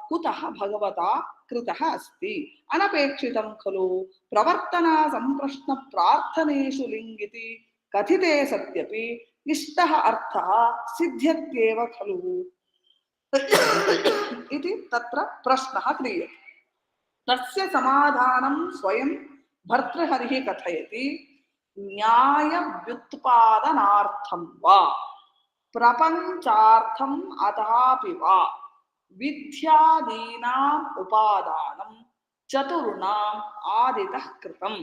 [SPEAKER 1] कुतः भगवता कृतः अस्ति? अनपेक्षितं खलु. प्रवर्तना संप्रश्न प्रार्थनेषु लिङ् इति कथिते सत्यपि इष्टः अर्थः सिद्ध्यत्येव खलु इति तत्र प्रश्नः क्रियते. तस्य समाधानं स्वयं भर्तृहरिः कथयति. न्याय व्युत्पादनार्थं वा प्रपञ्चार्थम् अथापि वा विद्यादीनाम् उपादानं चतुर्णाम् आदितः कृतं.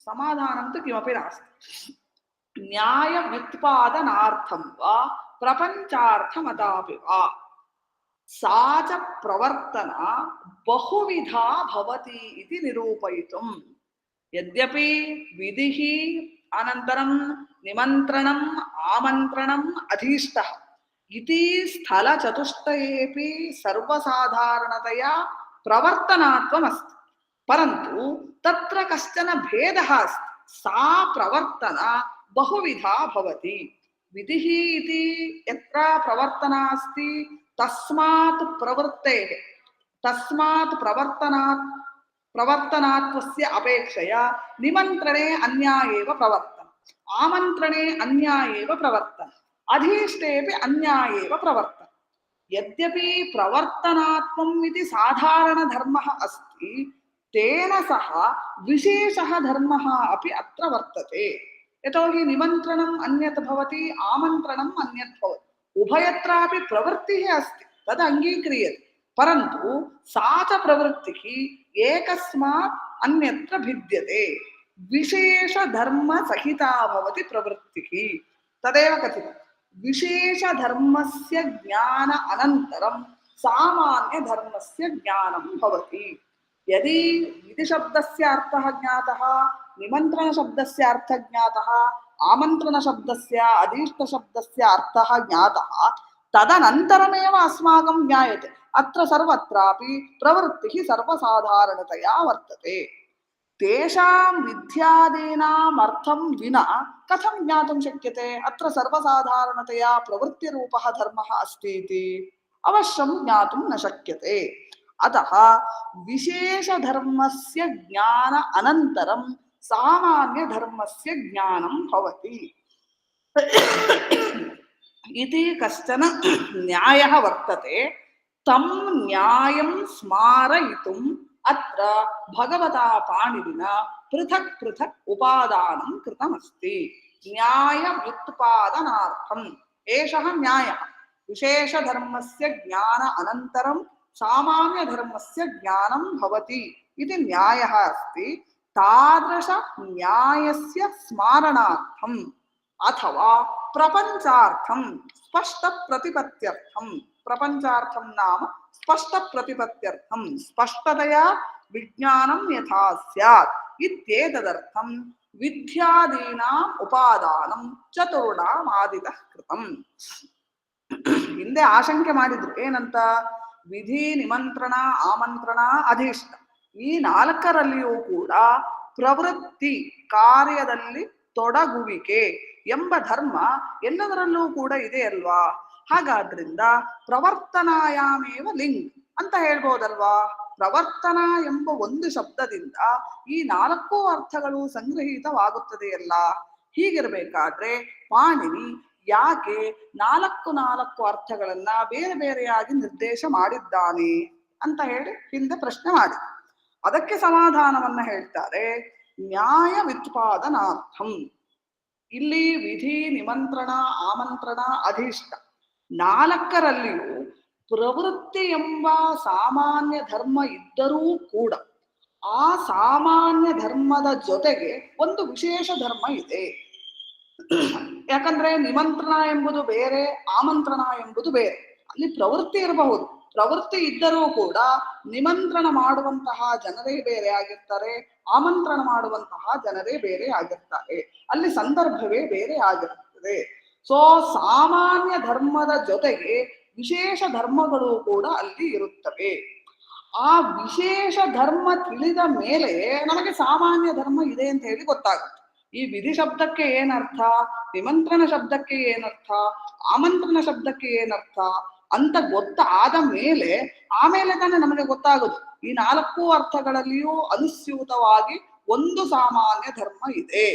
[SPEAKER 1] समाधानं तु किमपि नास्ति. न्याय व्युत्पादनार्थं वा प्रपञ्चार्थम् अथापि वा सा च प्रवर्तना बहुविधा भवति इति निरूपयितुम्. ಯದ್ಯಪಿ ವಿಧಿಃ ಅನಂತರಂ ನಿಮಂತ್ರಣಂ ಆಮಂತ್ರಣಂ ಅಧೀಷ್ಟಃ ಇತಿ ಸ್ಥಳ ಚತುಷ್ಟಯೇಪಿ ಸರ್ವಸಾಧಾರಣತೆಯ ಪ್ರವರ್ತನಾತ್ವಮಸ್ತಿ ಪರಂತು ತತ್ರ ಕಶ್ಚನ ಭೇದಃ ಅಸ್ತಿ ಸಾ ಪ್ರವರ್ತನ ಬಹುವಿಧಾ ಭವತಿ ವಿಧಿಃ ಇತಿ ಯತ್ರ ಪ್ರವರ್ತನ ಅಸ್ತಿ ತಸ್ಮಾತ್ ಪ್ರವೃತ್ತೇಃ ತಸ್ಮಾತ್ ಪ್ರವರ್ತನಾತ್ವಸ್ಯ ಅಪೇಕ್ಷೆಯ ನಿಮಂತ್ರणे ಅನ್ಯಾ ಏವ ಪ್ರವರ್ತನ ಆಮಂತ್ರणे ಅನ್ಯಾ ಏವ ಪ್ರವರ್ತನ ಅಧೀಷ್ಟೇಪಿ ಅನ್ಯಾ ಏವ ಪ್ರವರ್ತನ ಯದ್ಯಪಿ ಪ್ರವರ್ತನಾತ್ಮಂ ಇತಿ ಸಾಧಾರಣ ಧರ್ಮಃ ಅಸ್ತಿ ತೇನ ಸಹ ವಿಶೇಷಃ ಧರ್ಮಃ ಅಪಿ ಅತ್ರ ವರ್ತತೆ ಯತೋಹಿ ನಿಮಂತ್ರಣಂ ಅನ್ಯತ್ ಭವತಿ ಆಮಂತ್ರಣಂ ಅನ್ಯತ್ ಭವತಿ ಉಭಯತ್ರಾಪಿ ಪ್ರವೃತ್ತಿಃ ಅಸ್ತಿ ತದ್ ಅಂಗೀಕ್ರಿಯತೆ ಪರಂತು ಸಾ ಚ ಪ್ರವೃತ್ತಿಃ ಏಕಸ್ಮಾತ್ ಅನ್ಯತ್ರ ಭಿದ್ಯತೆ ವಿಶೇಷ ಧರ್ಮ ಸಹಿತಾ ಭವತಿ ಪ್ರವೃತ್ತಿಃ ತದೇವ ಕಥಿತಂ ವಿಶೇಷ ಧರ್ಮಸ್ಯ ಜ್ಞಾನ ಅನಂತರಂ ಸಾಮಾನ್ಯ ಧರ್ಮಸ್ಯ ಜ್ಞಾನಂ ಭವತಿ ಯದಿ ವಿಧಿ ಶಬ್ದಸ್ಯ ಅರ್ಥಃ ಜ್ಞಾತಃ ನಿಮಂತ್ರಣ ಶಬ್ದಸ್ಯ ಅರ್ಥಃ ಜ್ಞಾತಃ ಆಮಂತ್ರಣ ಶಬ್ದಸ್ಯ ಅಧೀಷ್ಟ ಶಬ್ದಸ್ಯ ಅರ್ಥಃ ಜ್ಞಾತಃ ತದನಂತರಮೇವ ಅಸ್ಮಾಕಂ ಜ್ಞಾಯತೆ ಅತ್ರ ಸರ್ವತ್ರಾಪಿ ಪ್ರವೃತ್ತಿಃ ಸರ್ವಸಾಧಾರಣತೆಯಾ ವರ್ತತೆ ತೇಷಾಂ ವಿದ್ಯಾದೀನಾಂ ಅರ್ಥಂ ವಿನಾ ಕಥಂ ಜ್ಞಾತುಂ ಶಕ್ಯತೆ ಅತ್ರ ಸರ್ವಸಾಧಾರಣತೆಯಾ ಪ್ರವೃತ್ತಿರೂಪಃ ಧರ್ಮಃ ಅಸ್ತಿ ಇತಿ ಅವಶ್ಯಂ ಜ್ಞಾತುಂ ನ ಶಕ್ಯತೆ ಅತಃ ವಿಶೇಷ ಧರ್ಮಸ್ಯ ಜ್ಞಾನ ಅನಂತರಂ ಸಾಮಾನ್ಯ ಧರ್ಮಸ್ಯ ಜ್ಞಾನಂ ಭವತಿ ಇತಿ ಕಶ್ಚನ ನ್ಯಾಯಃ ವರ್ತತೆ ತಂ ನ್ಯಾಯಂ ಸ್ಮಾರಯಿತುಂ ಅತ್ರ ಭಗವತಾ ಪಾಣಿನಿನ ಪೃಥಕ್ ಪೃಥಕ್ ಉಪಾದಾನಂ ಕೃತಮಸ್ತಿ ನ್ಯಾಯ ವ್ಯುತ್ಪಾದನಾರ್ಥಂ ಏಷಃ ನ್ಯಾಯಃ ವಿಶೇಷ ಧರ್ಮಸ್ಯ ಜ್ಞಾನ ಅನಂತರಂ ಸಾಮಾನ್ಯ ಧರ್ಮಸ್ಯ ಜ್ಞಾನಂ ಭವತಿ ಇತಿ ನ್ಯಾಯಃ ಅಸ್ತಿ ತಾದೃಶ ನ್ಯಾಯಸ್ಯ ಸ್ಮರಣಾರ್ಥಂ ಅಥವಾ ಪ್ರಪಂಚಾರ್ಥಂ ಸ್ಪಷ್ಟ ಪ್ರತಿಪತ್ಯರ್ಥಂ ಪ್ರಪಂಚಾರ್ಥಂ ನಾಮ ಸ್ಪಷ್ಟ ಪ್ರತಿಪತ್ಯರ್ಥಂ ಸ್ಪಷ್ಟತೆಯಾ ವಿಜ್ಞಾನಂ ಯಥಾ ಸ್ಯಾತ್ ಇತ್ಯೇತದರ್ಥಂ ವಿದ್ಯಾದೀನಾಂ ಉಪಾದಾನಂ ಚತುರ್ಣಾಂ ಆದಿತಃ ಕೃತಂ. ಹಿಂದೆ ಆಶಂಕೆ ಮಾಡಿದ್ರು ಏನಂತ ವಿಧಿ ನಿಮಂತ್ರಣ ಆಮಂತ್ರಣ ಅಧೀಷ್ಟ ಈ ನಾಲ್ಕರಲ್ಲಿಯೂ ಕೂಡ ಪ್ರವೃತ್ತಿ ಕಾರ್ಯದಲ್ಲಿ ತೊಡಗುವಿಕೆ ಎಂಬ ಧರ್ಮ ಎಲ್ಲದರಲ್ಲೂ ಕೂಡ ಇದೆ ಅಲ್ವಾ. ಹಾಗಾದ್ರಿಂದ ಪ್ರವರ್ತನಾಯಾಮೇವ ಲಿಂಗ್ ಅಂತ ಹೇಳ್ಬೋದಲ್ವಾ. ಪ್ರವರ್ತನ ಎಂಬ ಒಂದು ಶಬ್ದದಿಂದ ಈ ನಾಲ್ಕು ಅರ್ಥಗಳು ಸಂಗ್ರಹಿತವಾಗುತ್ತದೆಯಲ್ಲ. ಹೀಗಿರ್ಬೇಕಾದ್ರೆ ಪಾಣಿನಿ ಯಾಕೆ ನಾಲ್ಕು ಅರ್ಥಗಳನ್ನ ಬೇರೆ ಬೇರೆಯಾಗಿ ನಿರ್ದೇಶ ಮಾಡಿದ್ದಾನೆ ಅಂತ ಹೇಳಿ ಹಿಂದೆ ಪ್ರಶ್ನೆ ಮಾಡಿ ಅದಕ್ಕೆ ಸಮಾಧಾನವನ್ನ ಹೇಳ್ತಾರೆ. ನ್ಯಾಯ ವ್ಯುತ್ಪಾದನಾರ್ಥಂ ಇಲ್ಲಿ ವಿಧಿ ನಿಮಂತ್ರಣ ಆಮಂತ್ರಣ ಅಧೀಷ್ಟ ನಾಲ್ಕರಲ್ಲಿಯೂ ಪ್ರವೃತ್ತಿ ಎಂಬ ಸಾಮಾನ್ಯ ಧರ್ಮ ಇದ್ದರೂ ಕೂಡ ಆ ಸಾಮಾನ್ಯ ಧರ್ಮದ ಜೊತೆಗೆ ಒಂದು ವಿಶೇಷ ಧರ್ಮ ಇದೆ. ಯಾಕಂದ್ರೆ ನಿಮಂತ್ರಣ ಎಂಬುದು ಬೇರೆ, ಆಮಂತ್ರಣ ಎಂಬುದು ಬೇರೆ. ಅಲ್ಲಿ ಪ್ರವೃತ್ತಿ ಇರಬಹುದು, ಪ್ರವೃತ್ತಿ ಇದ್ದರೂ ಕೂಡ ನಿಮಂತ್ರಣ ಮಾಡುವಂತಹ ಜನರೇ ಬೇರೆ ಆಗಿರ್ತಾರೆ, ಆಮಂತ್ರಣ ಮಾಡುವಂತಹ ಜನರೇ ಬೇರೆ ಆಗಿರ್ತಾರೆ, ಅಲ್ಲಿ ಸಂದರ್ಭವೇ ಬೇರೆ ಆಗಿರುತ್ತದೆ. ಸೊ ಸಾಮಾನ್ಯ ಧರ್ಮದ ಜೊತೆಗೆ ವಿಶೇಷ ಧರ್ಮಗಳು ಕೂಡ ಅಲ್ಲಿ ಇರುತ್ತವೆ. ಆ ವಿಶೇಷ ಧರ್ಮ ತಿಳಿದ ಮೇಲೆ ನಮಗೆ ಸಾಮಾನ್ಯ ಧರ್ಮ ಇದೆ ಅಂತ ಹೇಳಿ ಗೊತ್ತಾಗುತ್ತೆ. ಈ ವಿಧಿ ಶಬ್ದಕ್ಕೆ ಏನರ್ಥ, ನಿಮಂತ್ರಣ ಶಬ್ದಕ್ಕೆ ಏನರ್ಥ, ಆಮಂತ್ರಣ ಶಬ್ದಕ್ಕೆ ಏನರ್ಥ ಅಂತ ಗೊತ್ತಾದ ಮೇಲೆ ಆಮೇಲೆ ತಾನೇ ನಮಗೆ ಗೊತ್ತಾಗುದು ಈ ನಾಲ್ಕು ಅರ್ಥಗಳಲ್ಲಿಯೂ ಅನುಸ್ಯೂತವಾಗಿ ಒಂದು ಸಾಮಾನ್ಯ ಧರ್ಮ ಇದೆ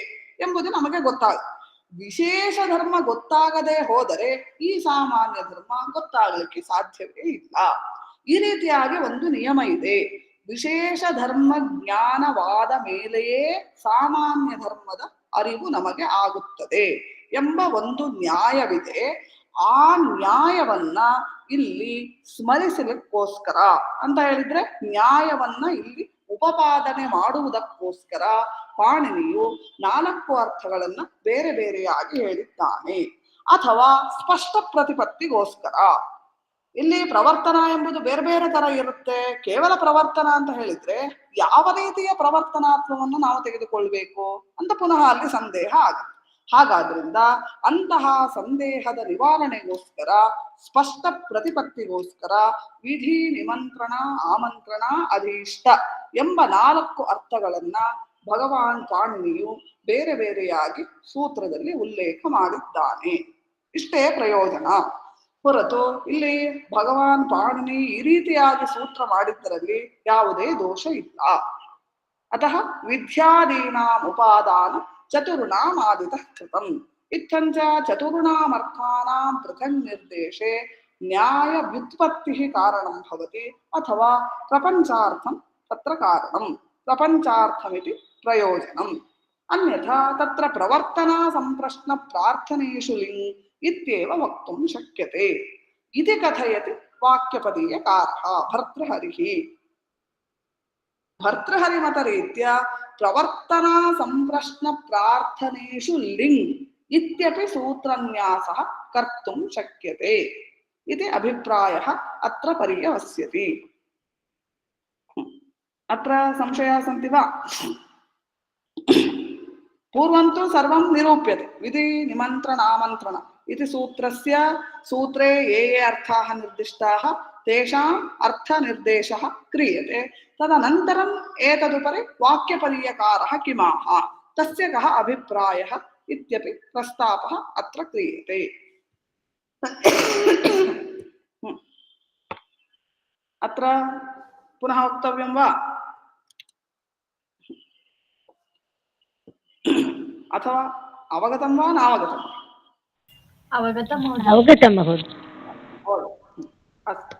[SPEAKER 1] ಎಂಬುದು ನಮಗೆ ಗೊತ್ತಾಗುತ್ತೆ. ವಿಶೇಷ ಧರ್ಮ ಗೊತ್ತಾಗದೆ ಹೋದರೆ ಈ ಸಾಮಾನ್ಯ ಧರ್ಮ ಗೊತ್ತಾಗಲಿಕ್ಕೆ ಸಾಧ್ಯವೇ ಇಲ್ಲ. ಈ ರೀತಿಯಾಗಿ ಒಂದು ನಿಯಮ ಇದೆ. ವಿಶೇಷ ಧರ್ಮ ಜ್ಞಾನವಾದ ಮೇಲೆಯೇ ಸಾಮಾನ್ಯ ಧರ್ಮದ ಅರಿವು ನಮಗೆ ಆಗುತ್ತದೆ ಎಂಬ ಒಂದು ನ್ಯಾಯವಿದೆ. ಆ ನ್ಯಾಯವನ್ನ ಇಲ್ಲಿ ಸ್ಮರಿಸಲಿಕ್ಕೋಸ್ಕರ ಅಂತ ಹೇಳಿದ್ರೆ ನ್ಯಾಯವನ್ನ ಇಲ್ಲಿ ಉಪಪಾದನೆ ಮಾಡುವುದಕ್ಕೋಸ್ಕರ ಪಾಣಿನಿಯು ನಾಲ್ಕು ಅರ್ಥಗಳನ್ನ ಬೇರೆ ಬೇರೆಯಾಗಿ ಹೇಳಿದ್ದಾನೆ. ಅಥವಾ ಸ್ಪಷ್ಟ ಪ್ರತಿಪತ್ತಿಗೋಸ್ಕರ ಇಲ್ಲಿ ಪ್ರವರ್ತನ ಎಂಬುದು ಬೇರೆ ಬೇರೆ ತರ ಇರುತ್ತೆ. ಕೇವಲ ಪ್ರವರ್ತನ ಅಂತ ಹೇಳಿದ್ರೆ ಯಾವ ರೀತಿಯ ಪ್ರವರ್ತನಾತ್ವವನ್ನು ನಾವು ತೆಗೆದುಕೊಳ್ಬೇಕು ಅಂತ ಪುನಃ ಅಲ್ಲಿ ಸಂದೇಹ ಆಗುತ್ತೆ. ಹಾಗಾದ್ರಿಂದ ಅಂತಹ ಸಂದೇಹದ ನಿವಾರಣೆಗೋಸ್ಕರ, ಸ್ಪಷ್ಟ ಪ್ರತಿಪತ್ತಿಗೋಸ್ಕರ ವಿಧಿ, ನಿಮಂತ್ರಣ, ಆಮಂತ್ರಣ, ಅಧೀಷ್ಟ ಎಂಬ 4 ಅರ್ಥಗಳನ್ನ ಭಗವಾನ್ ಪಾಣಿನಿಯು ಬೇರೆ ಬೇರೆಯಾಗಿ ಸೂತ್ರದಲ್ಲಿ ಉಲ್ಲೇಖ ಮಾಡಿದ್ದಾನೆ. ಇಷ್ಟೇ ಪ್ರಯೋಜನ. ಹೊರತು ಇಲ್ಲಿ ಭಗವಾನ್ ಪಾಣಿನಿ ಈ ರೀತಿಯಾಗಿ ಸೂತ್ರ ಮಾಡಿದ್ದರಲ್ಲಿ ಯಾವುದೇ ದೋಷ ಇಲ್ಲ. ಅತಃ ವಿದ್ಯಾದೀನಾಂ ಉಪಾದಾನ ಚತುರ್ಣಾಮಾದಿತಃ ಕೃತಂ ಇತ್ತಂಚ ಚತುರ್ಣಾಮರ್ಥಾನಾಂ ಪೃಥಕ್ ನಿರ್ದೇಶೆ ನ್ಯಾಯ ವ್ಯುತ್ಪತ್ತಿಃ ಕಾರಣಂ ಭವತಿ ಅಥವಾ ಪ್ರಪಂಚಾರ್ಥಂ ತತ್ರ ಕಾರಣಂ ಪ್ರಪಂಚಾರ್ಥಮಿತಿ ಪ್ರಯೋಜನಂ. ಅನ್ಯಥಾ ತತ್ರ ಪ್ರವರ್ತನಾ ಸಂಪ್ರಶ್ನ ಪ್ರಾರ್ಥನೇಷು ಲಿಂಗ್ ಇತ್ಯೇವ ವಕ್ತುಂ ಶಕ್ಯತೆ ಇತಿ ಕಥಯತಿ ವಾಕ್ಯಪದೀಯಕಾರಃ ಭರ್ತೃಹರಿಃ. ಭರ್ತೃಹರಿಮತರೀತ್ಯ ಪ್ರವರ್ತನಾ ಸಂಪ್ರಶ್ನ ಪ್ರಾರ್ಥನೇಷು ಲಿಂಗ್ ಇತ್ಯಪಿ ಸೂತ್ರನ್ಯಾಸಃ ಕರ್ತುಂ ಶಕ್ಯತೆ ಇತಿ ಅಭಿಪ್ರಾಯಃ ಅತ್ರ ಪರ್ಯವಸ್ಯತಿ. ಅತ್ರ ಸಂಶಯಾः सन्ति वा? पूर्वं तु सर्वं निरूप्यते. विधि, निमन्त्रण, आमन्त्रण इति सूत्रे ये अर्थाः निर्दिष्टाः तेषाम् अर्थनिर्देशः क्रियते. तदनन्तरम् एतदुपरि वाक्यपर्यकारः किमाह, तस्य कः अभिप्रायः इत्यपि प्रस्तापः अत्र क्रियते. अत्र पुनः वक्तव्यं वा अथवा अवगतं वा नावगतं?
[SPEAKER 3] अवगतं महोदय.
[SPEAKER 1] अस्तु.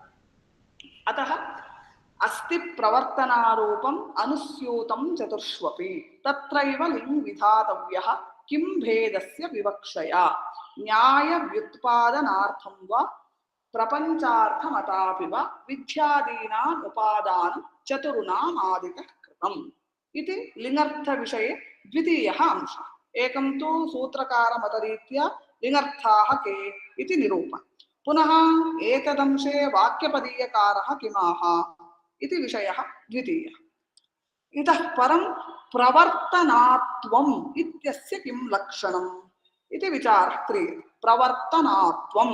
[SPEAKER 1] अतः अस्ति प्रवर्तनारूपम् अनुस्यूतं चतुष्वपि तत्रैव लिङ् विधातव्यः किं भेदस्य विवक्षया न्याय व्युत्पादनार्थं वा प्रपञ्चार्थमतापि वा विद्यादीनाम् उपादानं चतुर्णामादितः कृतम् इति लिङ्गर्थविषये द्वितीयः अंशः. एकं तु सूत्रकारमतरीत्या लिङ्गर्थाः के इति निरूपणं. पुनः एतदंशे वाक्यपदीयकारः किमाह इति विषयः द्वितीयः. इतः परं प्रवर्तनात्वम् इत्यस्य किं लक्षणम् इति विचारः क्रियते. प्रवर्तनात्वं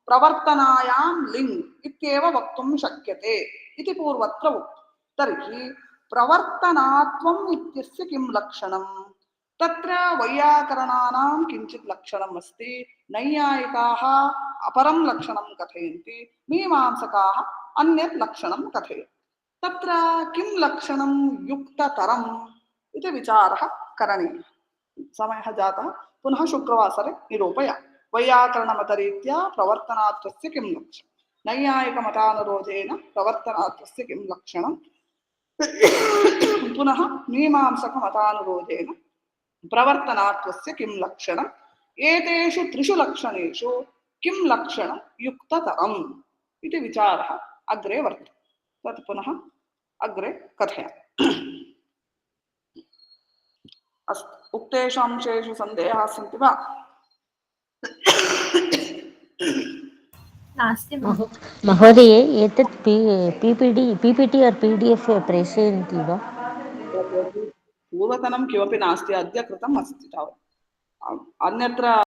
[SPEAKER 1] प्रवर्तनायां लिङ् इत्येव वक्तुं शक्यते इति पूर्वत्र उक्तं. तर्हि प्रवर्तनात्वम् इत्यस्य किं लक्षणम्? तत्र वैयाकरणानां किञ्चित् लक्षणम् अस्ति. नैयायिकाः अपरं लक्षणं कथयन्ति, मीमांसकाः अन्यत् लक्षणं कथयन्ति. तत्र किं लक्षणं युक्ततरम् इति विचारः करणीयः. समयः जातः, पुनः शुक्रवासरे निरूपयामि. वैयाकरणमतरीत्या प्रवर्तनात्वस्य किं लक्षणं, नैयायिकमतानुरोधेन प्रवर्तनात्वस्य किं लक्षणं, पुनः मीमांसकमतानुरोधेन प्रवर्तनात्वस्य किं लक्षणम्. एतेषु त्रिषु लक्षणेषु किं लक्षणं युक्ततरम् इति विचारः अग्रे वर्तते. तत् पुनः अग्रे कथयामि. अस्तु. उक्तेषु अंशेषु सन्देहाः सन्ति वा?
[SPEAKER 3] नास्ति
[SPEAKER 5] महोदय, एतत् पीपीटी और पीडीएफ प्रेषयन्ति वा?
[SPEAKER 1] पूर्वतनं किमपि नास्ति, अद्य कृतम् अस्ति तावत्. अन्यत्र